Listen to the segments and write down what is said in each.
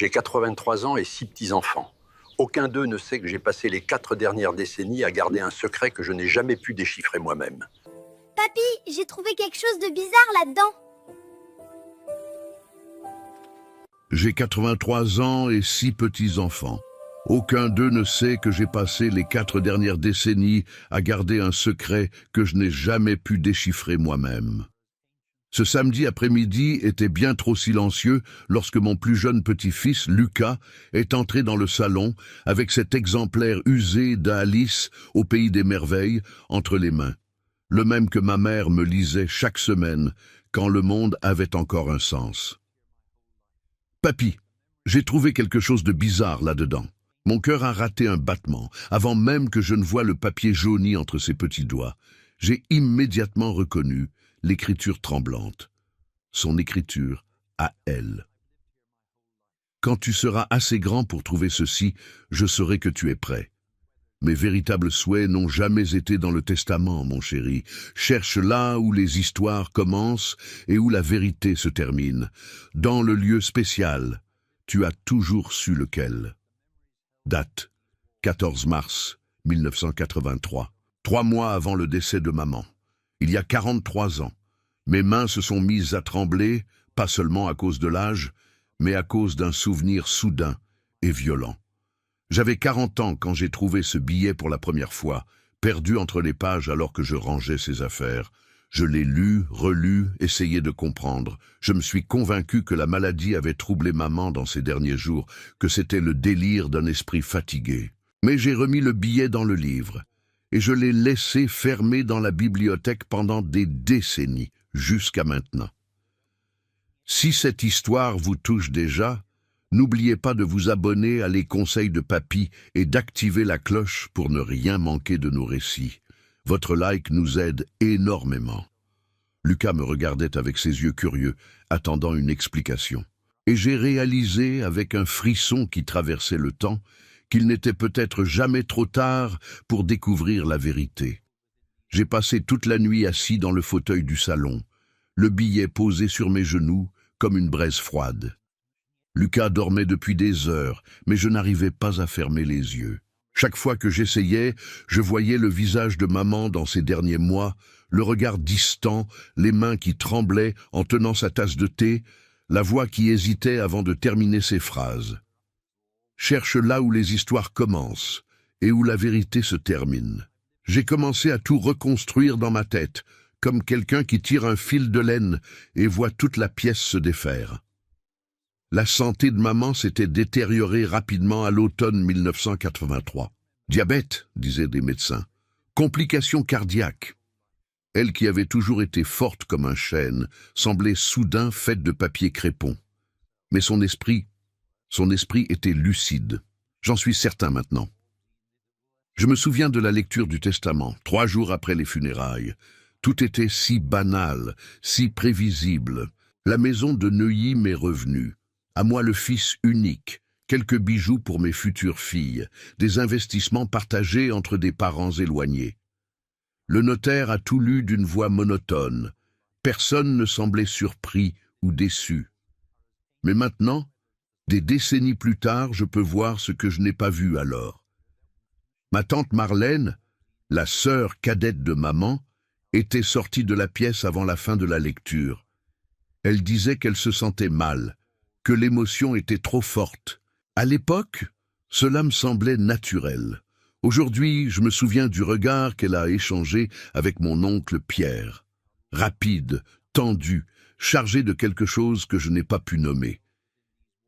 J'ai 83 ans et 6 petits-enfants. Aucun d'eux ne sait que j'ai passé les 4 dernières décennies à garder un secret que je n'ai jamais pu déchiffrer moi-même. Papy, j'ai trouvé quelque chose de bizarre là-dedans. J'ai 83 ans et 6 petits-enfants. Aucun d'eux ne sait que j'ai passé les 4 dernières décennies à garder un secret que je n'ai jamais pu déchiffrer moi-même. Ce samedi après-midi était bien trop silencieux lorsque mon plus jeune petit-fils, Lucas, est entré dans le salon avec cet exemplaire usé d'Alice au pays des merveilles entre les mains. Le même que ma mère me lisait chaque semaine quand le monde avait encore un sens. « Papy, j'ai trouvé quelque chose de bizarre là-dedans. » Mon cœur a raté un battement, avant même que je ne voie le papier jauni entre ses petits doigts. J'ai immédiatement reconnu l'écriture tremblante. Son écriture à elle. Quand tu seras assez grand pour trouver ceci, je saurai que tu es prêt. Mes véritables souhaits n'ont jamais été dans le testament, mon chéri. Cherche là où les histoires commencent et où la vérité se termine. Dans le lieu spécial, tu as toujours su lequel. Date, 14 mars 1983. 3 mois avant le décès de maman. Il y a 43 ans. Mes mains se sont mises à trembler, pas seulement à cause de l'âge, mais à cause d'un souvenir soudain et violent. J'avais 40 ans quand j'ai trouvé ce billet pour la première fois, perdu entre les pages alors que je rangeais ses affaires. Je l'ai lu, relu, essayé de comprendre. Je me suis convaincu que la maladie avait troublé maman dans ces derniers jours, que c'était le délire d'un esprit fatigué. Mais j'ai remis le billet dans le livre, et je l'ai laissé fermé dans la bibliothèque pendant des décennies, jusqu'à maintenant. Si cette histoire vous touche déjà, n'oubliez pas de vous abonner à Les Conseils de Papy et d'activer la cloche pour ne rien manquer de nos récits. Votre like nous aide énormément. Lucas me regardait avec ses yeux curieux, attendant une explication. Et j'ai réalisé, avec un frisson qui traversait le temps, qu'il n'était peut-être jamais trop tard pour découvrir la vérité. J'ai passé toute la nuit assis dans le fauteuil du salon, le billet posé sur mes genoux comme une braise froide. Lucas dormait depuis des heures, mais je n'arrivais pas à fermer les yeux. Chaque fois que j'essayais, je voyais le visage de maman dans ces derniers mois, le regard distant, les mains qui tremblaient en tenant sa tasse de thé, la voix qui hésitait avant de terminer ses phrases. Cherche là où les histoires commencent et où la vérité se termine. J'ai commencé à tout reconstruire dans ma tête, comme quelqu'un qui tire un fil de laine et voit toute la pièce se défaire. La santé de maman s'était détériorée rapidement à l'automne 1983. Diabète, disaient des médecins. Complications cardiaques. Elle qui avait toujours été forte comme un chêne, semblait soudain faite de papier crépon. Mais son esprit était lucide. J'en suis certain maintenant. Je me souviens de la lecture du testament, 3 jours après les funérailles. Tout était si banal, si prévisible. La maison de Neuilly m'est revenue. À moi le fils unique, quelques bijoux pour mes futures filles, des investissements partagés entre des parents éloignés. Le notaire a tout lu d'une voix monotone. Personne ne semblait surpris ou déçu. Mais maintenant, des décennies plus tard, je peux voir ce que je n'ai pas vu alors. Ma tante Marlène, la sœur cadette de maman, était sortie de la pièce avant la fin de la lecture. Elle disait qu'elle se sentait mal, que l'émotion était trop forte. À l'époque, cela me semblait naturel. Aujourd'hui, je me souviens du regard qu'elle a échangé avec mon oncle Pierre. Rapide, tendu, chargé de quelque chose que je n'ai pas pu nommer.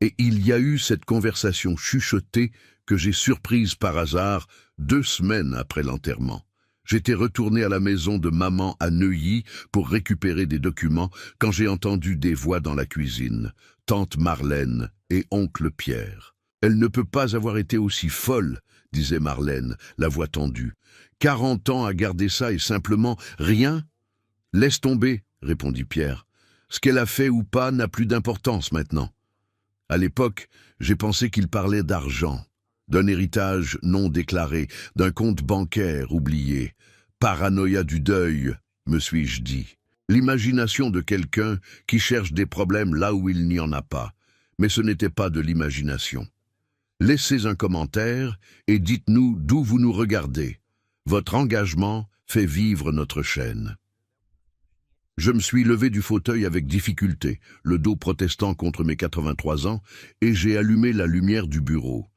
Et il y a eu cette conversation chuchotée que j'ai surprise par hasard 2 semaines après l'enterrement. J'étais retourné à la maison de maman à Neuilly pour récupérer des documents quand j'ai entendu des voix dans la cuisine, tante Marlène et oncle Pierre. Elle ne peut pas avoir été aussi folle, disait Marlène, la voix tendue. 40 ans à garder ça et simplement rien? Laisse tomber, répondit Pierre. Ce qu'elle a fait ou pas n'a plus d'importance maintenant. À l'époque, j'ai pensé qu'il parlait d'argent, d'un héritage non déclaré, d'un compte bancaire oublié. Paranoïa du deuil, me suis-je dit. L'imagination de quelqu'un qui cherche des problèmes là où il n'y en a pas. mais ce n'était pas de l'imagination. Laissez un commentaire et dites-nous d'où vous nous regardez. Votre engagement fait vivre notre chaîne. Je me suis levé du fauteuil avec difficulté, le dos protestant contre mes 83 ans, et j'ai allumé la lumière du bureau.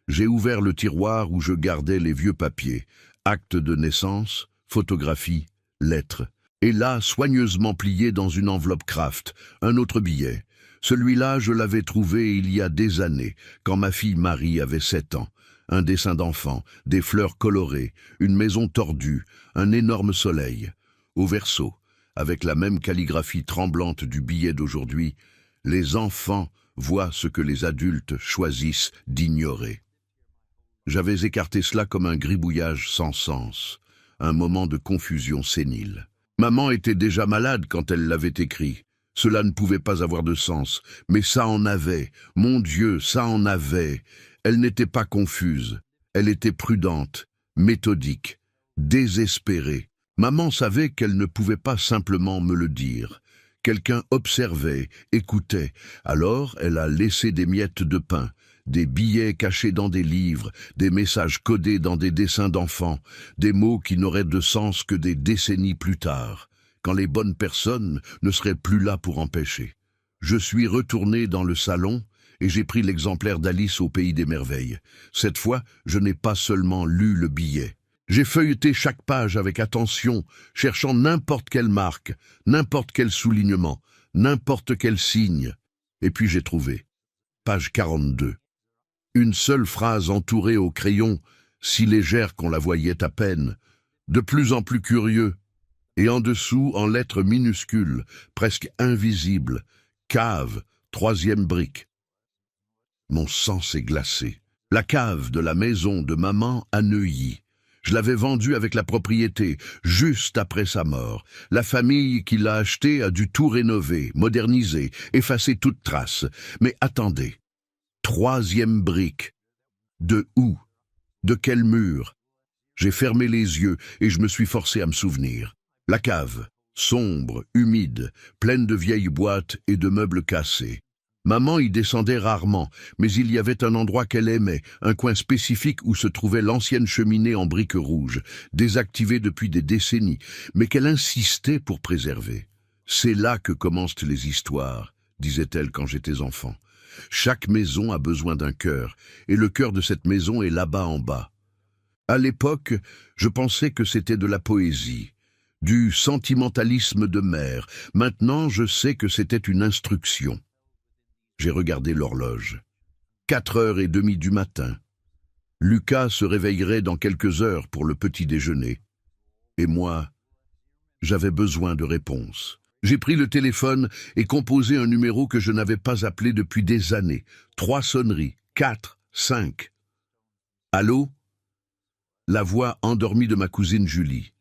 J'ai ouvert le tiroir où je gardais les vieux papiers, actes de naissance, photographies, lettres. Et là, soigneusement plié dans une enveloppe Kraft, un autre billet. Celui-là, je l'avais trouvé il y a des années, quand ma fille Marie avait 7 ans. Un dessin d'enfant, des fleurs colorées, une maison tordue, un énorme soleil. Au verso, avec la même calligraphie tremblante du billet d'aujourd'hui, les enfants voient ce que les adultes choisissent d'ignorer. J'avais écarté cela comme un gribouillage sans sens, un moment de confusion sénile. Maman était déjà malade quand elle l'avait écrit. Cela ne pouvait pas avoir de sens, mais ça en avait. Mon Dieu, ça en avait. Elle n'était pas confuse. Elle était prudente, méthodique, désespérée. Maman savait qu'elle ne pouvait pas simplement me le dire. Quelqu'un observait, écoutait. Alors elle a laissé des miettes de pain, des billets cachés dans des livres, des messages codés dans des dessins d'enfants, des mots qui n'auraient de sens que des décennies plus tard, quand les bonnes personnes ne seraient plus là pour empêcher. Je suis retourné dans le salon et j'ai pris l'exemplaire d'Alice au Pays des Merveilles. Cette fois, je n'ai pas seulement lu le billet. J'ai feuilleté chaque page avec attention, cherchant n'importe quelle marque, n'importe quel soulignement, n'importe quel signe. Et puis j'ai trouvé. Page 42. Une seule phrase entourée au crayon, si légère qu'on la voyait à peine, de plus en plus curieux, et en dessous, en lettres minuscules, presque invisibles, cave, 3e brique. Mon sang s'est glacé. La cave de la maison de maman à Neuilly. Je l'avais vendue avec la propriété, juste après sa mort. La famille qui l'a achetée a dû tout rénover, moderniser, effacer toute trace. Mais attendez, 3e brique. De où? De quel mur? J'ai fermé les yeux et je me suis forcé à me souvenir. La cave, sombre, humide, pleine de vieilles boîtes et de meubles cassés. Maman y descendait rarement, mais il y avait un endroit qu'elle aimait, un coin spécifique où se trouvait l'ancienne cheminée en briques rouges, désactivée depuis des décennies, mais qu'elle insistait pour préserver. « C'est là que commencent les histoires », disait-elle quand j'étais enfant. « Chaque maison a besoin d'un cœur, et le cœur de cette maison est là-bas en bas. » À l'époque, je pensais que c'était de la poésie, du sentimentalisme de mère. Maintenant, je sais que c'était une instruction. J'ai regardé l'horloge. 4h30 du matin. Lucas se réveillerait dans quelques heures pour le petit déjeuner. Et moi, j'avais besoin de réponses. J'ai pris le téléphone et composé un numéro que je n'avais pas appelé depuis des années. 3 sonneries, 4, 5. Allô? La voix endormie de ma cousine Julie.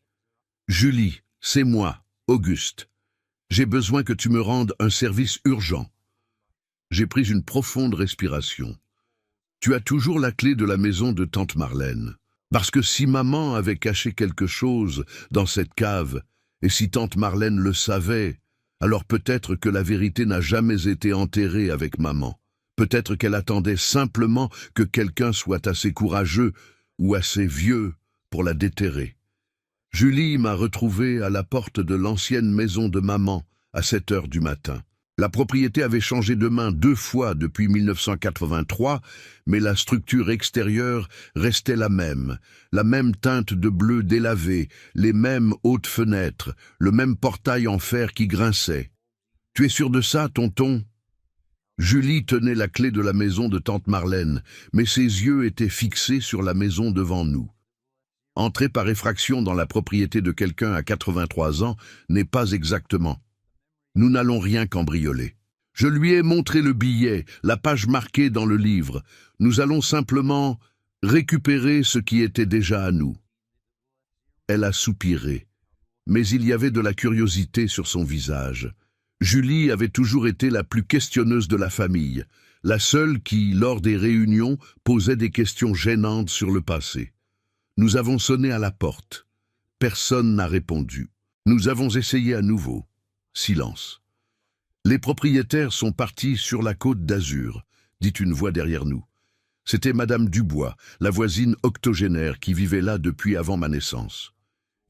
Julie, c'est moi, Auguste. J'ai besoin que tu me rendes un service urgent. J'ai pris une profonde respiration. Tu as toujours la clé de la maison de tante Marlène. Parce que si maman avait caché quelque chose dans cette cave, et si tante Marlène le savait, alors peut-être que la vérité n'a jamais été enterrée avec maman. Peut-être qu'elle attendait simplement que quelqu'un soit assez courageux ou assez vieux pour la déterrer. Julie m'a retrouvé à la porte de l'ancienne maison de maman à 7h du matin. La propriété avait changé de main 2 fois depuis 1983, mais la structure extérieure restait la même teinte de bleu délavé, les mêmes hautes fenêtres, le même portail en fer qui grinçait. « Tu es sûr de ça, tonton ?» Julie tenait la clé de la maison de tante Marlène, mais ses yeux étaient fixés sur la maison devant nous. Entrer par effraction dans la propriété de quelqu'un à 83 ans n'est pas exactement. Nous n'allons rien cambrioler. Je lui ai montré le billet, la page marquée dans le livre. Nous allons simplement récupérer ce qui était déjà à nous. Elle a soupiré, mais il y avait de la curiosité sur son visage. Julie avait toujours été la plus questionneuse de la famille, la seule qui, lors des réunions, posait des questions gênantes sur le passé. Nous avons sonné à la porte. Personne n'a répondu. Nous avons essayé à nouveau. Silence. Les propriétaires sont partis sur la côte d'Azur, dit une voix derrière nous. C'était Madame Dubois, la voisine octogénaire qui vivait là depuis avant ma naissance.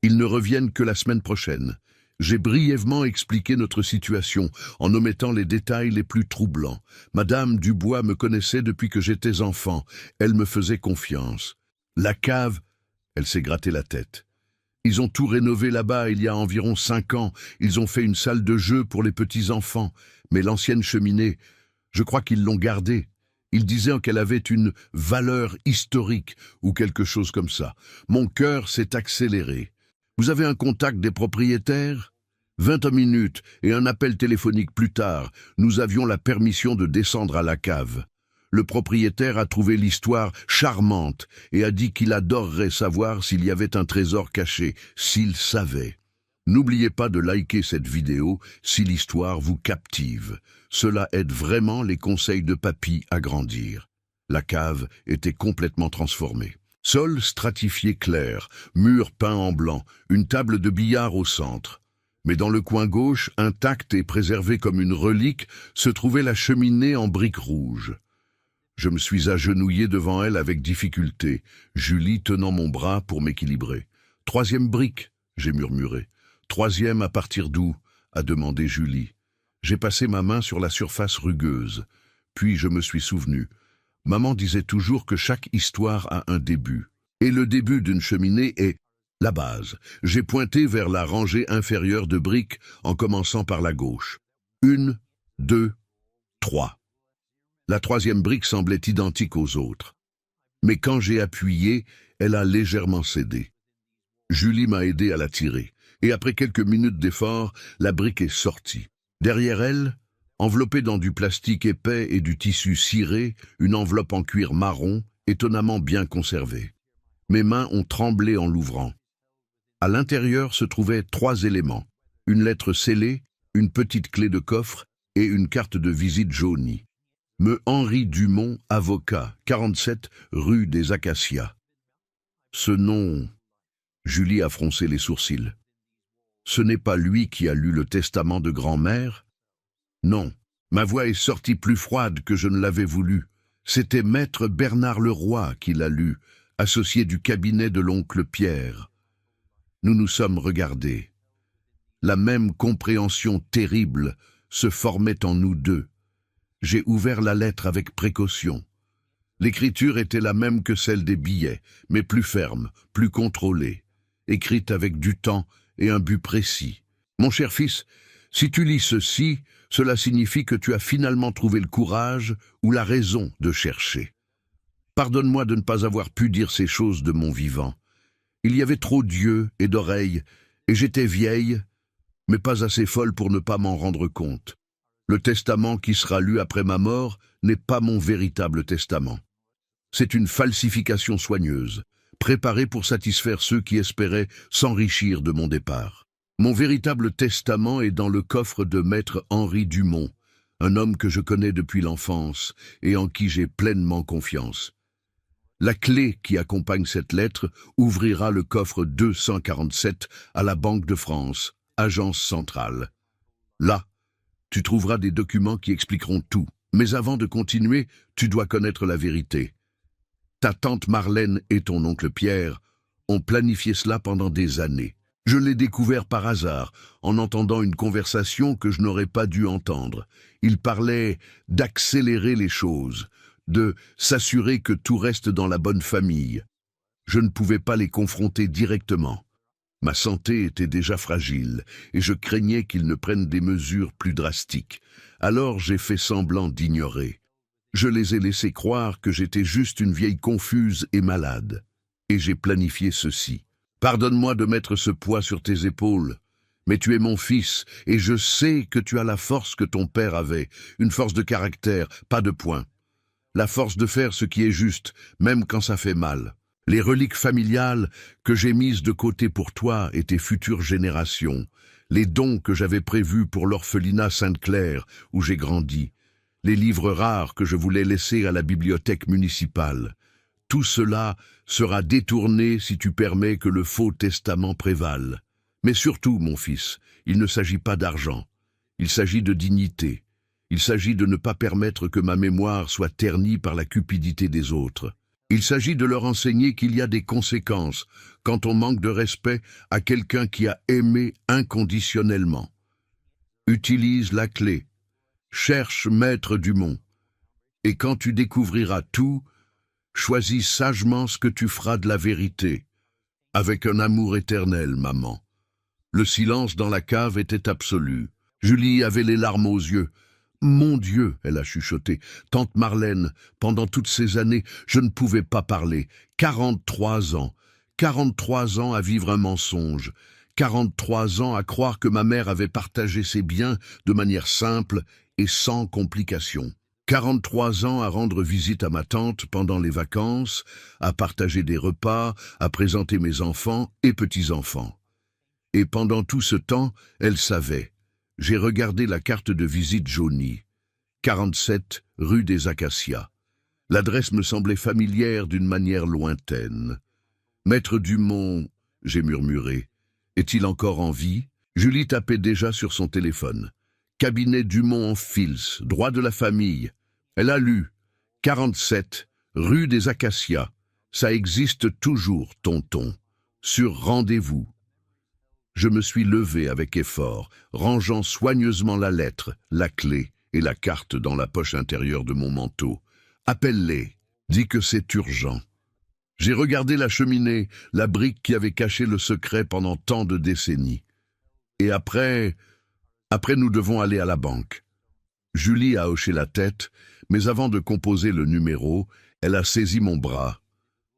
Ils ne reviennent que la semaine prochaine. J'ai brièvement expliqué notre situation, en omettant les détails les plus troublants. Madame Dubois me connaissait depuis que j'étais enfant. Elle me faisait confiance. La cave, elle s'est gratté la tête. Ils ont tout rénové là-bas il y a environ 5 ans. Ils ont fait une salle de jeu pour les petits-enfants. Mais l'ancienne cheminée, je crois qu'ils l'ont gardée. Ils disaient qu'elle avait une valeur historique ou quelque chose comme ça. Mon cœur s'est accéléré. Vous avez un contact des propriétaires ? 20 minutes et un appel téléphonique plus tard, nous avions la permission de descendre à la cave. Le propriétaire a trouvé l'histoire charmante et a dit qu'il adorerait savoir s'il y avait un trésor caché, s'il savait. N'oubliez pas de liker cette vidéo si l'histoire vous captive. Cela aide vraiment les conseils de papy à grandir. La cave était complètement transformée. Sol stratifié clair, mur peint en blanc, une table de billard au centre. Mais dans le coin gauche, intacte et préservée comme une relique, se trouvait la cheminée en briques rouges. Je me suis agenouillé devant elle avec difficulté, Julie tenant mon bras pour m'équilibrer. « 3e brique », j'ai murmuré. « 3e à partir d'où ?» a demandé Julie. J'ai passé ma main sur la surface rugueuse. Puis je me suis souvenu. Maman disait toujours que chaque histoire a un début. Et le début d'une cheminée est la base. J'ai pointé vers la rangée inférieure de briques en commençant par la gauche. 1, 2, 3. La 3e brique semblait identique aux autres. Mais quand j'ai appuyé, elle a légèrement cédé. Julie m'a aidé à la tirer. Et après quelques minutes d'effort, la brique est sortie. Derrière elle, enveloppée dans du plastique épais et du tissu ciré, une enveloppe en cuir marron, étonnamment bien conservée. Mes mains ont tremblé en l'ouvrant. À l'intérieur se trouvaient 3 éléments, une lettre scellée, une petite clé de coffre et une carte de visite jaunie. Me Henri Dumont, avocat, 47 rue des Acacias. Ce nom... Julie a froncé les sourcils. Ce n'est pas lui qui a lu le testament de grand-mère? Non, ma voix est sortie plus froide que je ne l'avais voulu. C'était maître Bernard Leroy qui l'a lu, associé du cabinet de l'oncle Pierre. Nous nous sommes regardés. La même compréhension terrible se formait en nous deux. J'ai ouvert la lettre avec précaution. L'écriture était la même que celle des billets, mais plus ferme, plus contrôlée, écrite avec du temps et un but précis. Mon cher fils, si tu lis ceci, cela signifie que tu as finalement trouvé le courage ou la raison de chercher. Pardonne-moi de ne pas avoir pu dire ces choses de mon vivant. Il y avait trop d'yeux et d'oreilles, et j'étais vieille, mais pas assez folle pour ne pas m'en rendre compte. Le testament qui sera lu après ma mort n'est pas mon véritable testament. C'est une falsification soigneuse, préparée pour satisfaire ceux qui espéraient s'enrichir de mon départ. Mon véritable testament est dans le coffre de maître Henri Dumont, un homme que je connais depuis l'enfance et en qui j'ai pleinement confiance. La clé qui accompagne cette lettre ouvrira le coffre 247 à la Banque de France, agence centrale. Là, tu trouveras des documents qui expliqueront tout. Mais avant de continuer, tu dois connaître la vérité. Ta tante Marlène et ton oncle Pierre ont planifié cela pendant des années. Je l'ai découvert par hasard, en entendant une conversation que je n'aurais pas dû entendre. Ils parlaient d'accélérer les choses, de s'assurer que tout reste dans la bonne famille. Je ne pouvais pas les confronter directement. Ma santé était déjà fragile, et je craignais qu'ils ne prennent des mesures plus drastiques. Alors j'ai fait semblant d'ignorer. Je les ai laissés croire que j'étais juste une vieille confuse et malade. Et j'ai planifié ceci. Pardonne-moi de mettre ce poids sur tes épaules, mais tu es mon fils, et je sais que tu as la force que ton père avait, une force de caractère, pas de poing. La force de faire ce qui est juste, même quand ça fait mal. Les reliques familiales que j'ai mises de côté pour toi et tes futures générations, les dons que j'avais prévus pour l'orphelinat Sainte-Claire, où j'ai grandi, les livres rares que je voulais laisser à la bibliothèque municipale. Tout cela sera détourné si tu permets que le faux testament prévale. Mais surtout, mon fils, il ne s'agit pas d'argent. Il s'agit de dignité. Il s'agit de ne pas permettre que ma mémoire soit ternie par la cupidité des autres. Il s'agit de leur enseigner qu'il y a des conséquences quand on manque de respect à quelqu'un qui a aimé inconditionnellement. Utilise la clé. Cherche Maître Dumont. Et quand tu découvriras tout, choisis sagement ce que tu feras de la vérité. Avec un amour éternel, maman. Le silence dans la cave était absolu. Julie avait les larmes aux yeux. Mon Dieu, elle a chuchoté. Tante Marlène, pendant toutes ces années, je ne pouvais pas parler. 43 ans. 43 ans à vivre un mensonge. 43 ans à croire que ma mère avait partagé ses biens de manière simple et sans complications. 43 ans à rendre visite à ma tante pendant les vacances, à partager des repas, à présenter mes enfants et petits-enfants. Et pendant tout ce temps, elle savait. J'ai regardé la carte de visite jaunie. 47 rue des Acacias. L'adresse me semblait familière d'une manière lointaine. Maître Dumont, j'ai murmuré. Est-il encore en vie? Julie tapait déjà sur son téléphone. Cabinet Dumont en Fils, droit de la famille. Elle a lu. 47 rue des Acacias. Ça existe toujours, tonton. Sur rendez-vous. Je me suis levé avec effort, rangeant soigneusement la lettre, la clé et la carte dans la poche intérieure de mon manteau. Appelle-les, dis que c'est urgent. J'ai regardé la cheminée, la brique qui avait caché le secret pendant tant de décennies. Et après nous devons aller à la banque. Julie a hoché la tête, mais avant de composer le numéro, elle a saisi mon bras.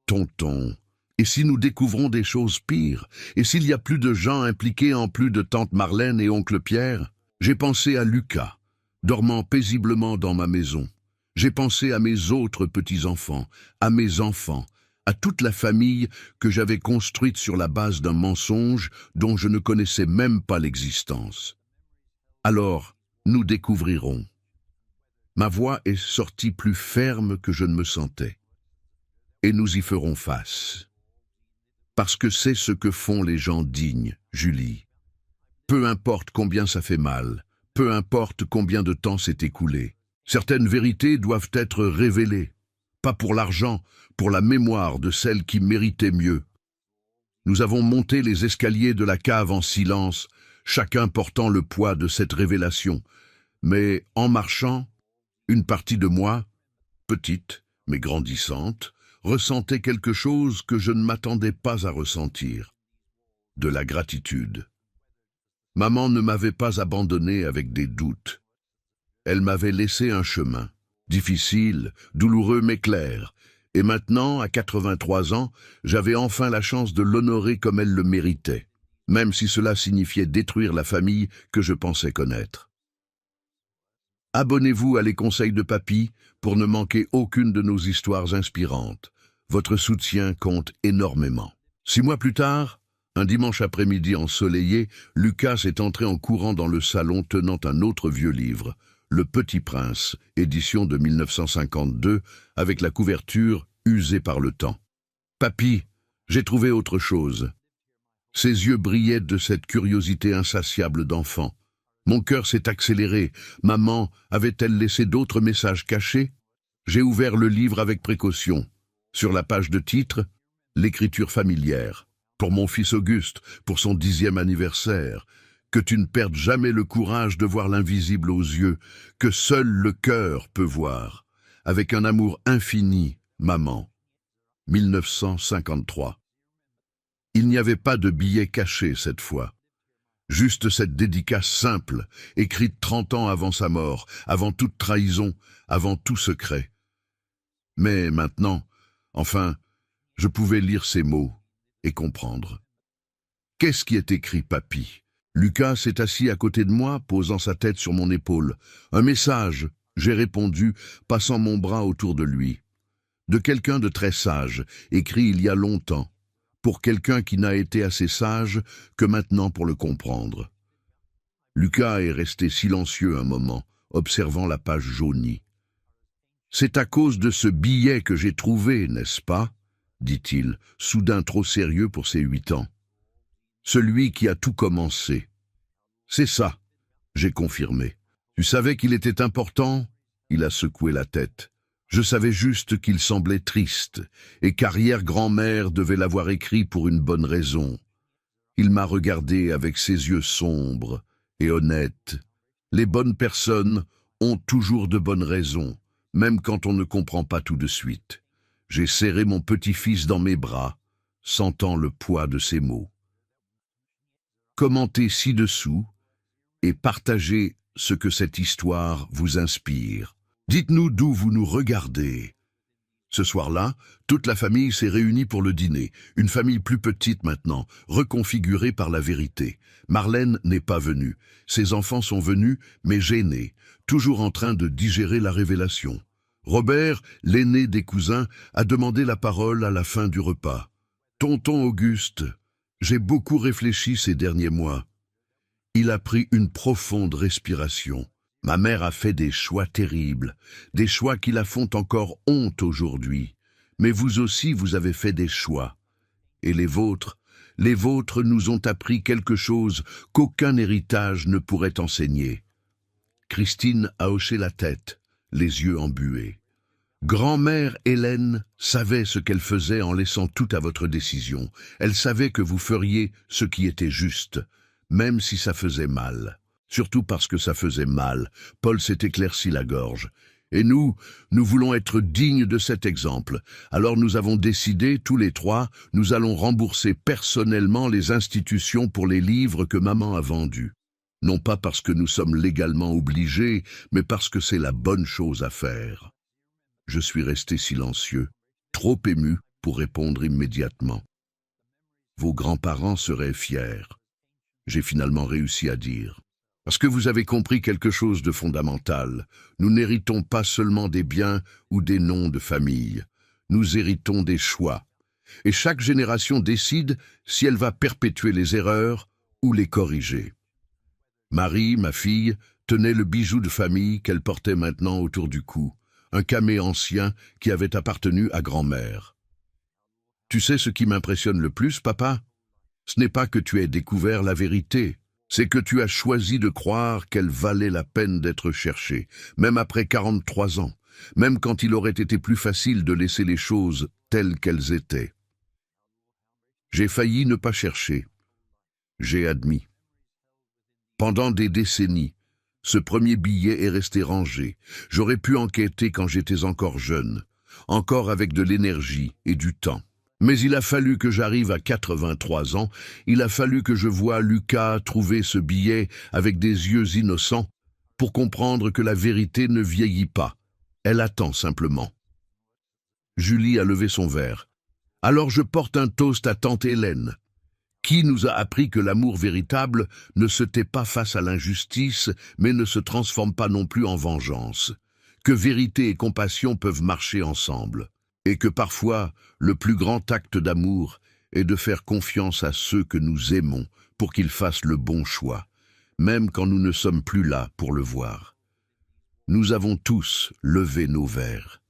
Tonton, et si nous découvrons des choses pires? Et s'il y a plus de gens impliqués en plus de tante Marlène et oncle Pierre? J'ai pensé à Lucas, dormant paisiblement dans ma maison. J'ai pensé à mes autres petits-enfants, à mes enfants, à toute la famille que j'avais construite sur la base d'un mensonge dont je ne connaissais même pas l'existence. Alors, nous découvrirons. Ma voix est sortie plus ferme que je ne me sentais. Et nous y ferons face. Parce que c'est ce que font les gens dignes, Julie. Peu importe combien ça fait mal, peu importe combien de temps s'est écoulé, certaines vérités doivent être révélées, pas pour l'argent, pour la mémoire de celles qui méritaient mieux. Nous avons monté les escaliers de la cave en silence, chacun portant le poids de cette révélation, mais en marchant, une partie de moi, petite mais grandissante, ressentait quelque chose que je ne m'attendais pas à ressentir. De la gratitude. Maman ne m'avait pas abandonné avec des doutes. Elle m'avait laissé un chemin, difficile, douloureux mais clair, et maintenant, à 83 ans, j'avais enfin la chance de l'honorer comme elle le méritait, même si cela signifiait détruire la famille que je pensais connaître. Abonnez-vous à Les Conseils de Papy pour ne manquer aucune de nos histoires inspirantes. Votre soutien compte énormément. 6 mois plus tard, un dimanche après-midi ensoleillé, Lucas est entré en courant dans le salon tenant un autre vieux livre, Le Petit Prince, édition de 1952, avec la couverture usée par le temps. « Papy, j'ai trouvé autre chose. » Ses yeux brillaient de cette curiosité insatiable d'enfant. Mon cœur s'est accéléré. Maman avait-elle laissé d'autres messages cachés? J'ai ouvert le livre avec précaution. Sur la page de titre, l'écriture familière. Pour mon fils Auguste, pour son 10e anniversaire. Que tu ne perdes jamais le courage de voir l'invisible aux yeux, que seul le cœur peut voir. Avec un amour infini, maman. 1953. Il n'y avait pas de billet caché cette fois. Juste cette dédicace simple, écrite 30 ans avant sa mort, avant toute trahison, avant tout secret. Mais maintenant, enfin, je pouvais lire ces mots et comprendre. Qu'est-ce qui est écrit, papy? Lucas s'est assis à côté de moi, posant sa tête sur mon épaule. Un message, j'ai répondu, passant mon bras autour de lui. De quelqu'un de très sage, écrit il y a longtemps. Pour quelqu'un qui n'a été assez sage que maintenant pour le comprendre. Lucas est resté silencieux un moment, observant la page jaunie. « C'est à cause de ce billet que j'ai trouvé, n'est-ce pas ?» dit-il, soudain trop sérieux pour ses 8 ans. « Celui qui a tout commencé. »« C'est ça. J'ai confirmé. Tu savais qu'il était important? Il a secoué la tête. Je savais juste qu'il semblait triste, et qu'arrière-grand-mère devait l'avoir écrit pour une bonne raison. Il m'a regardé avec ses yeux sombres et honnêtes. Les bonnes personnes ont toujours de bonnes raisons, même quand on ne comprend pas tout de suite. J'ai serré mon petit-fils dans mes bras, sentant le poids de ses mots. Commentez ci-dessous et partagez ce que cette histoire vous inspire. Dites-nous d'où vous nous regardez. Ce soir-là, toute la famille s'est réunie pour le dîner. Une famille plus petite maintenant, reconfigurée par la vérité. Marlène n'est pas venue. Ses enfants sont venus, mais gênés, toujours en train de digérer la révélation. Robert, l'aîné des cousins, a demandé la parole à la fin du repas. « Tonton Auguste, j'ai beaucoup réfléchi ces derniers mois. » Il a pris une profonde respiration. Ma mère a fait des choix terribles, des choix qui la font encore honte aujourd'hui. Mais vous aussi, vous avez fait des choix. Et les vôtres nous ont appris quelque chose qu'aucun héritage ne pourrait enseigner. Christine a hoché la tête, les yeux embués. Grand-mère Hélène savait ce qu'elle faisait en laissant tout à votre décision. Elle savait que vous feriez ce qui était juste, même si ça faisait mal. Surtout parce que ça faisait mal, Paul s'est éclairci la gorge. Et nous voulons être dignes de cet exemple. Alors nous avons décidé, tous les trois, nous allons rembourser personnellement les institutions pour les livres que maman a vendus. Non pas parce que nous sommes légalement obligés, mais parce que c'est la bonne chose à faire. Je suis resté silencieux, trop ému pour répondre immédiatement. Vos grands-parents seraient fiers. J'ai finalement réussi à dire. Parce que vous avez compris quelque chose de fondamental. Nous n'héritons pas seulement des biens ou des noms de famille. Nous héritons des choix. Et chaque génération décide si elle va perpétuer les erreurs ou les corriger. Marie, ma fille, tenait le bijou de famille qu'elle portait maintenant autour du cou, un camée ancien qui avait appartenu à grand-mère. Tu sais ce qui m'impressionne le plus, papa? Ce n'est pas que tu aies découvert la vérité. C'est que tu as choisi de croire qu'elle valait la peine d'être cherchée, même après 43 ans, même quand il aurait été plus facile de laisser les choses telles qu'elles étaient. J'ai failli ne pas chercher. J'ai admis. Pendant des décennies, ce premier billet est resté rangé. J'aurais pu enquêter quand j'étais encore jeune, encore avec de l'énergie et du temps. Mais il a fallu que j'arrive à 83 ans, il a fallu que je voie Lucas trouver ce billet avec des yeux innocents pour comprendre que la vérité ne vieillit pas. Elle attend simplement. Julie a levé son verre. Alors je porte un toast à tante Hélène. Qui nous a appris que l'amour véritable ne se tait pas face à l'injustice, mais ne se transforme pas non plus en vengeance. Que vérité et compassion peuvent marcher ensemble. Et que parfois, le plus grand acte d'amour est de faire confiance à ceux que nous aimons pour qu'ils fassent le bon choix, même quand nous ne sommes plus là pour le voir. Nous avons tous levé nos verres.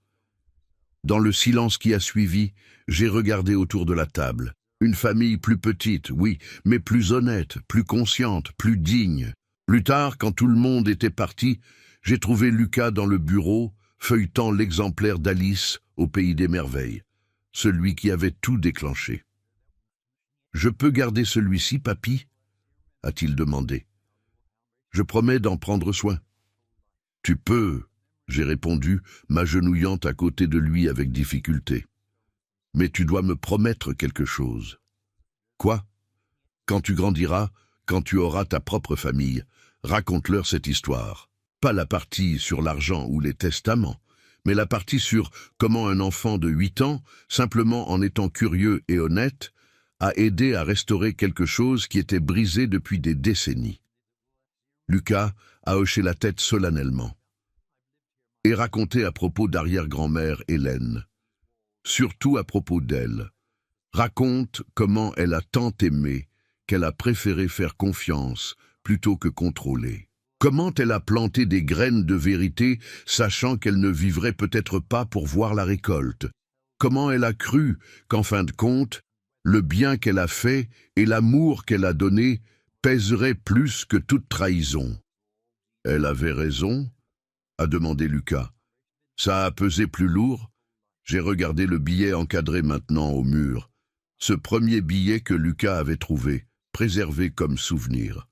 Dans le silence qui a suivi, j'ai regardé autour de la table. Une famille plus petite, oui, mais plus honnête, plus consciente, plus digne. Plus tard, quand tout le monde était parti, j'ai trouvé Lucas dans le bureau, feuilletant l'exemplaire d'Alice au Pays des Merveilles, celui qui avait tout déclenché. « Je peux garder celui-ci, papy ?» a-t-il demandé. « Je promets d'en prendre soin. »« Tu peux, » j'ai répondu, m'agenouillant à côté de lui avec difficulté. « Mais tu dois me promettre quelque chose. »« Quoi ? Quand tu grandiras, quand tu auras ta propre famille, raconte-leur cette histoire. Pas la partie sur l'argent ou les testaments, mais la partie sur comment un enfant de 8 ans, simplement en étant curieux et honnête, a aidé à restaurer quelque chose qui était brisé depuis des décennies. Lucas a hoché la tête solennellement. Et raconté à propos d'arrière-grand-mère Hélène. Surtout à propos d'elle. Raconte comment elle a tant aimé qu'elle a préféré faire confiance plutôt que contrôler. Comment elle a planté des graines de vérité, sachant qu'elle ne vivrait peut-être pas pour voir la récolte. Comment elle a cru qu'en fin de compte, le bien qu'elle a fait et l'amour qu'elle a donné pèseraient plus que toute trahison. Elle avait raison, a demandé Lucas. Ça a pesé plus lourd. J'ai regardé le billet encadré maintenant au mur. Ce premier billet que Lucas avait trouvé, préservé comme souvenir.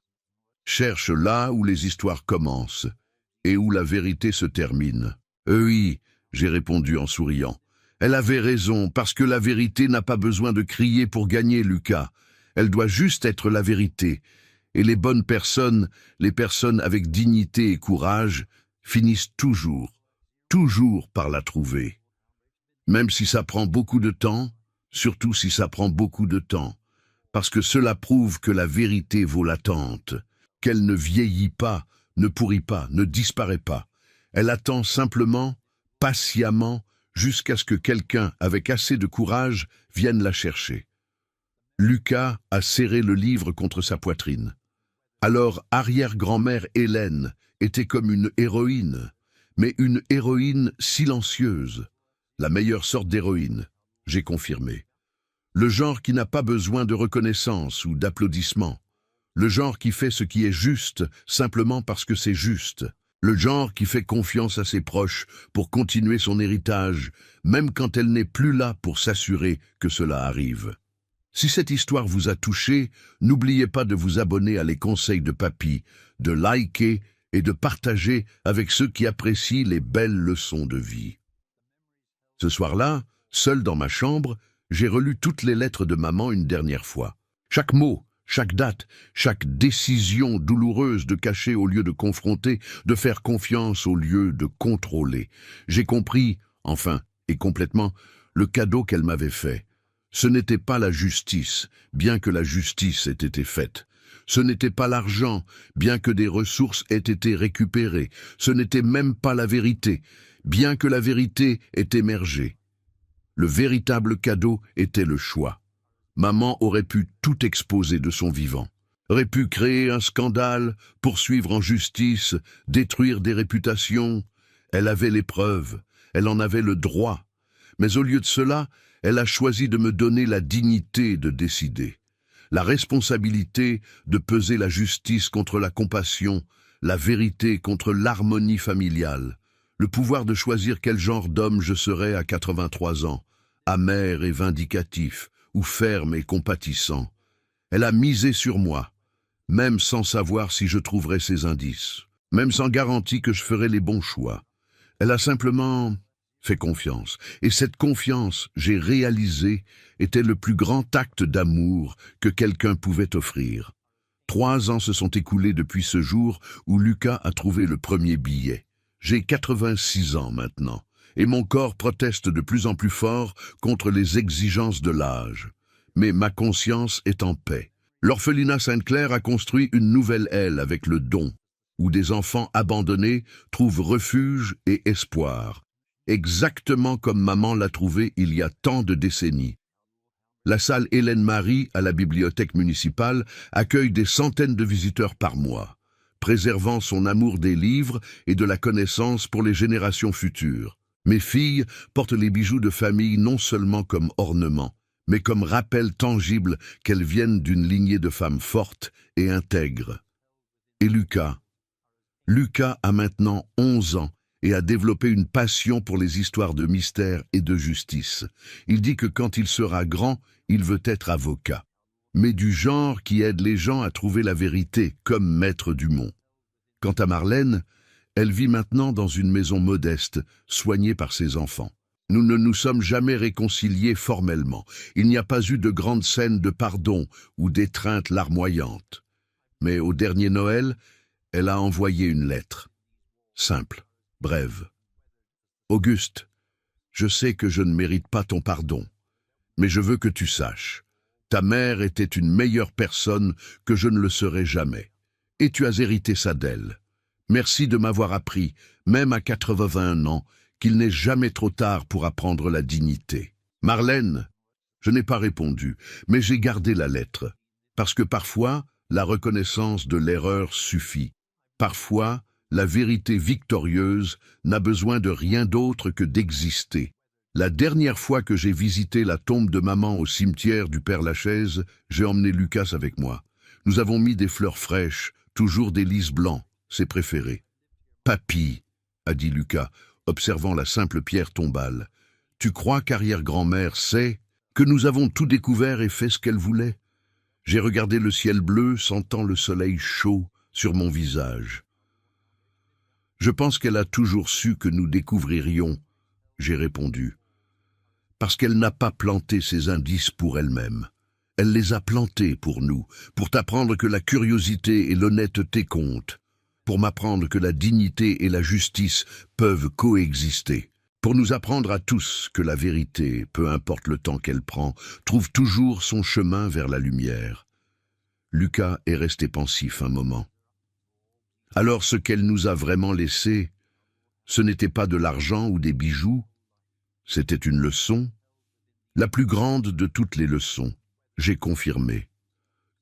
Cherche là où les histoires commencent et où la vérité se termine. Oui, j'ai répondu en souriant. Elle avait raison, parce que la vérité n'a pas besoin de crier pour gagner, Lucas. Elle doit juste être la vérité. Et les bonnes personnes, les personnes avec dignité et courage, finissent toujours par la trouver. Même si ça prend beaucoup de temps, surtout si ça prend beaucoup de temps, parce que cela prouve que la vérité vaut l'attente, qu'elle ne vieillit pas, ne pourrit pas, ne disparaît pas. Elle attend simplement, patiemment, jusqu'à ce que quelqu'un avec assez de courage vienne la chercher. Lucas a serré le livre contre sa poitrine. Alors arrière-grand-mère Hélène était comme une héroïne, mais une héroïne silencieuse, la meilleure sorte d'héroïne, j'ai confirmé. Le genre qui n'a pas besoin de reconnaissance ou d'applaudissements. Le genre qui fait ce qui est juste simplement parce que c'est juste. Le genre qui fait confiance à ses proches pour continuer son héritage, même quand elle n'est plus là pour s'assurer que cela arrive. Si cette histoire vous a touché, n'oubliez pas de vous abonner à Les Conseils de Papy, de liker et de partager avec ceux qui apprécient les belles leçons de vie. Ce soir-là, seul dans ma chambre, j'ai relu toutes les lettres de maman une dernière fois. Chaque mot, chaque date, chaque décision douloureuse de cacher au lieu de confronter, de faire confiance au lieu de contrôler. J'ai compris, enfin, et complètement, le cadeau qu'elle m'avait fait. Ce n'était pas la justice, bien que la justice ait été faite. Ce n'était pas l'argent, bien que des ressources aient été récupérées. Ce n'était même pas la vérité, bien que la vérité ait émergé. Le véritable cadeau était le choix. Maman aurait pu tout exposer de son vivant, aurait pu créer un scandale, poursuivre en justice, détruire des réputations. Elle avait les preuves, elle en avait le droit. Mais au lieu de cela, elle a choisi de me donner la dignité de décider, la responsabilité de peser la justice contre la compassion, la vérité contre l'harmonie familiale, le pouvoir de choisir quel genre d'homme je serais à 83 ans, amer et vindicatif, ou ferme et compatissant. Elle a misé sur moi, même sans savoir si je trouverais ses indices, même sans garantie que je ferais les bons choix. Elle a simplement fait confiance, et cette confiance, j'ai réalisé, était le plus grand acte d'amour que quelqu'un pouvait offrir. 3 ans se sont écoulés depuis ce jour où Lucas a trouvé le premier billet. J'ai 86 ans maintenant, et mon corps proteste de plus en plus fort contre les exigences de l'âge. Mais ma conscience est en paix. L'orphelinat Sainte-Claire a construit une nouvelle aile avec le don, où des enfants abandonnés trouvent refuge et espoir, exactement comme maman l'a trouvé il y a tant de décennies. La salle Hélène-Marie à la bibliothèque municipale accueille des centaines de visiteurs par mois, préservant son amour des livres et de la connaissance pour les générations futures. Mes filles portent les bijoux de famille non seulement comme ornement, mais comme rappel tangible qu'elles viennent d'une lignée de femmes fortes et intègres. Et Lucas a maintenant 11 ans et a développé une passion pour les histoires de mystère et de justice. Il dit que quand il sera grand, il veut être avocat, mais du genre qui aide les gens à trouver la vérité, comme Maître Dumont. Quant à Marlène, elle vit maintenant dans une maison modeste, soignée par ses enfants. Nous ne nous sommes jamais réconciliés formellement. Il n'y a pas eu de grandes scènes de pardon ou d'étreintes larmoyantes. Mais au dernier Noël, elle a envoyé une lettre. Simple, brève. Auguste, je sais que je ne mérite pas ton pardon, mais je veux que tu saches. Ta mère était une meilleure personne que je ne le serai jamais. Et tu as hérité ça d'elle. Merci de m'avoir appris, même à 81 ans, qu'il n'est jamais trop tard pour apprendre la dignité. Marlène, je n'ai pas répondu, mais j'ai gardé la lettre, parce que parfois, la reconnaissance de l'erreur suffit. Parfois, la vérité victorieuse n'a besoin de rien d'autre que d'exister. La dernière fois que j'ai visité la tombe de maman au cimetière du Père-Lachaise, j'ai emmené Lucas avec moi. Nous avons mis des fleurs fraîches, toujours des lys blancs. ses préférés. « Papy, a dit Lucas, observant la simple pierre tombale, tu crois qu'arrière-grand-mère sait que nous avons tout découvert et fait ce qu'elle voulait? J'ai regardé le ciel bleu, sentant le soleil chaud sur mon visage. Je pense qu'elle a toujours su que nous découvririons, j'ai répondu, parce qu'elle n'a pas planté ces indices pour elle-même. Elle les a plantés pour nous, pour t'apprendre que la curiosité et l'honnêteté comptent, pour m'apprendre que la dignité et la justice peuvent coexister, pour nous apprendre à tous que la vérité, peu importe le temps qu'elle prend, trouve toujours son chemin vers la lumière. » Lucas est resté pensif un moment. Alors ce qu'elle nous a vraiment laissé, ce n'était pas de l'argent ou des bijoux, c'était une leçon, la plus grande de toutes les leçons, j'ai confirmé.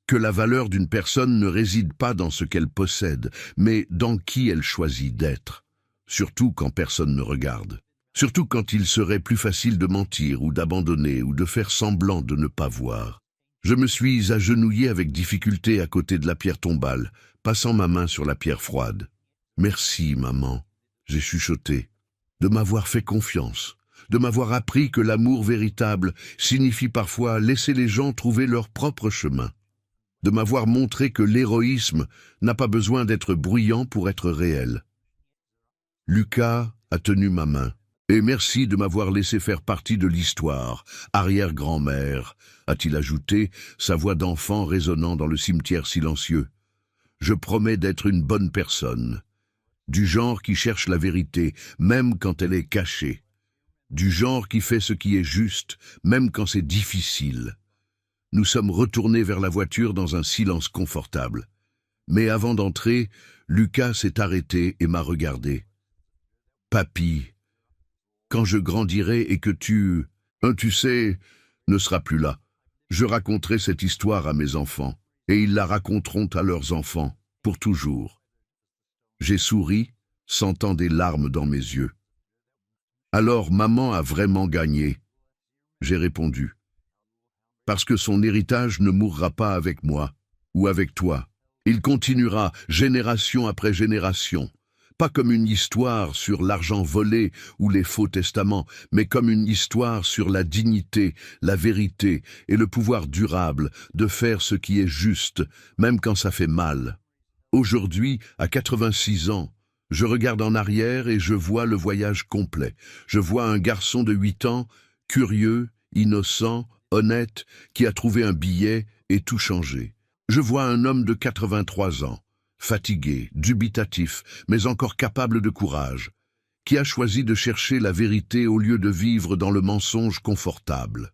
Que la valeur d'une personne ne réside pas dans ce qu'elle possède, mais dans qui elle choisit d'être, surtout quand personne ne regarde, surtout quand il serait plus facile de mentir ou d'abandonner ou de faire semblant de ne pas voir. Je me suis agenouillé avec difficulté à côté de la pierre tombale, passant ma main sur la pierre froide. « Merci, maman », j'ai chuchoté, « de m'avoir fait confiance, de m'avoir appris que l'amour véritable signifie parfois laisser les gens trouver leur propre chemin, de m'avoir montré que l'héroïsme n'a pas besoin d'être bruyant pour être réel. » Lucas a tenu ma main. « Et merci de m'avoir laissé faire partie de l'histoire, arrière-grand-mère, » a-t-il ajouté, sa voix d'enfant résonnant dans le cimetière silencieux. « Je promets d'être une bonne personne, du genre qui cherche la vérité, même quand elle est cachée, du genre qui fait ce qui est juste, même quand c'est difficile. » Nous sommes retournés vers la voiture dans un silence confortable. Mais avant d'entrer, Lucas s'est arrêté et m'a regardé. « Papy, quand je grandirai et que tu sais, ne seras plus là, je raconterai cette histoire à mes enfants, et ils la raconteront à leurs enfants, pour toujours. » J'ai souri, sentant des larmes dans mes yeux. « Alors maman a vraiment gagné ?» J'ai répondu. « Parce que son héritage ne mourra pas avec moi, ou avec toi. Il continuera, génération après génération. Pas comme une histoire sur l'argent volé ou les faux testaments, mais comme une histoire sur la dignité, la vérité et le pouvoir durable de faire ce qui est juste, même quand ça fait mal. Aujourd'hui, à 86 ans, je regarde en arrière et je vois le voyage complet. Je vois un garçon de 8 ans, curieux, innocent, honnête, qui a trouvé un billet et tout changé. Je vois un homme de 83 ans, fatigué, dubitatif, mais encore capable de courage, qui a choisi de chercher la vérité au lieu de vivre dans le mensonge confortable.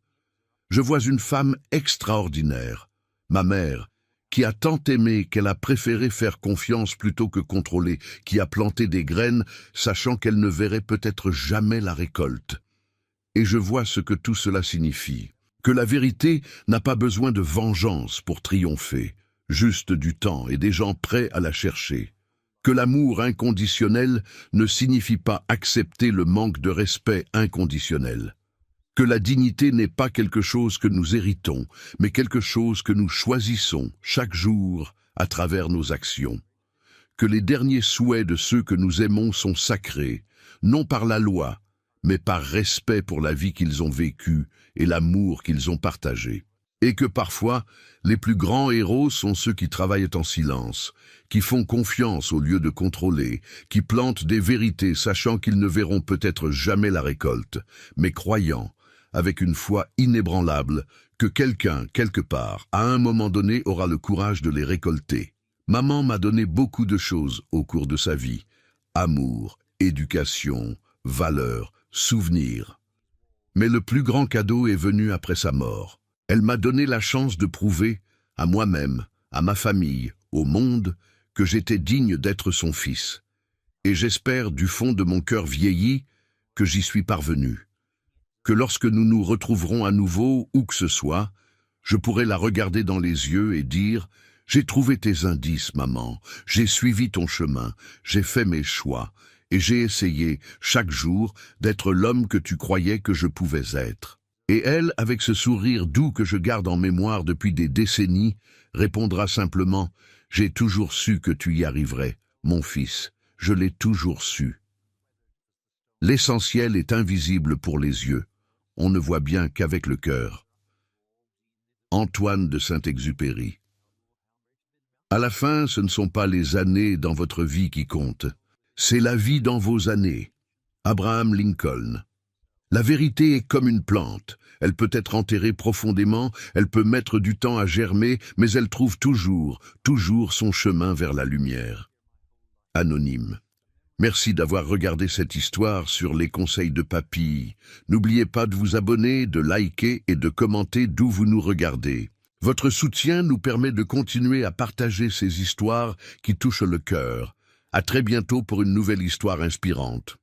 Je vois une femme extraordinaire, ma mère, qui a tant aimé qu'elle a préféré faire confiance plutôt que contrôler, qui a planté des graines, sachant qu'elle ne verrait peut-être jamais la récolte. Et je vois ce que tout cela signifie, que la vérité n'a pas besoin de vengeance pour triompher, juste du temps et des gens prêts à la chercher. Que l'amour inconditionnel ne signifie pas accepter le manque de respect inconditionnel. Que la dignité n'est pas quelque chose que nous héritons, mais quelque chose que nous choisissons chaque jour à travers nos actions. Que les derniers souhaits de ceux que nous aimons sont sacrés, non par la loi, mais par respect pour la vie qu'ils ont vécue et l'amour qu'ils ont partagé. Et que parfois, les plus grands héros sont ceux qui travaillent en silence, qui font confiance au lieu de contrôler, qui plantent des vérités sachant qu'ils ne verront peut-être jamais la récolte, mais croyant, avec une foi inébranlable, que quelqu'un, quelque part, à un moment donné, aura le courage de les récolter. Maman m'a donné beaucoup de choses au cours de sa vie. Amour, éducation, valeurs, souvenirs. Mais le plus grand cadeau est venu après sa mort. Elle m'a donné la chance de prouver, à moi-même, à ma famille, au monde, que j'étais digne d'être son fils. Et j'espère, du fond de mon cœur vieilli, que j'y suis parvenu. Que lorsque nous nous retrouverons à nouveau, où que ce soit, je pourrai la regarder dans les yeux et dire « J'ai trouvé tes indices, maman, j'ai suivi ton chemin, j'ai fait mes choix, et j'ai essayé, chaque jour, d'être l'homme que tu croyais que je pouvais être. » Et elle, avec ce sourire doux que je garde en mémoire depuis des décennies, répondra simplement « J'ai toujours su que tu y arriverais, mon fils, je l'ai toujours su. L'essentiel est invisible pour les yeux. On ne voit bien qu'avec le cœur. Antoine de Saint-Exupéry. À la fin, ce ne sont pas les années dans votre vie qui comptent. C'est la vie dans vos années. Abraham Lincoln. La vérité est comme une plante. Elle peut être enterrée profondément, elle peut mettre du temps à germer, mais elle trouve toujours son chemin vers la lumière. Anonyme. Merci d'avoir regardé cette histoire sur les conseils de Papy. N'oubliez pas de vous abonner, de liker et de commenter d'où vous nous regardez. Votre soutien nous permet de continuer à partager ces histoires qui touchent le cœur. À très bientôt pour une nouvelle histoire inspirante.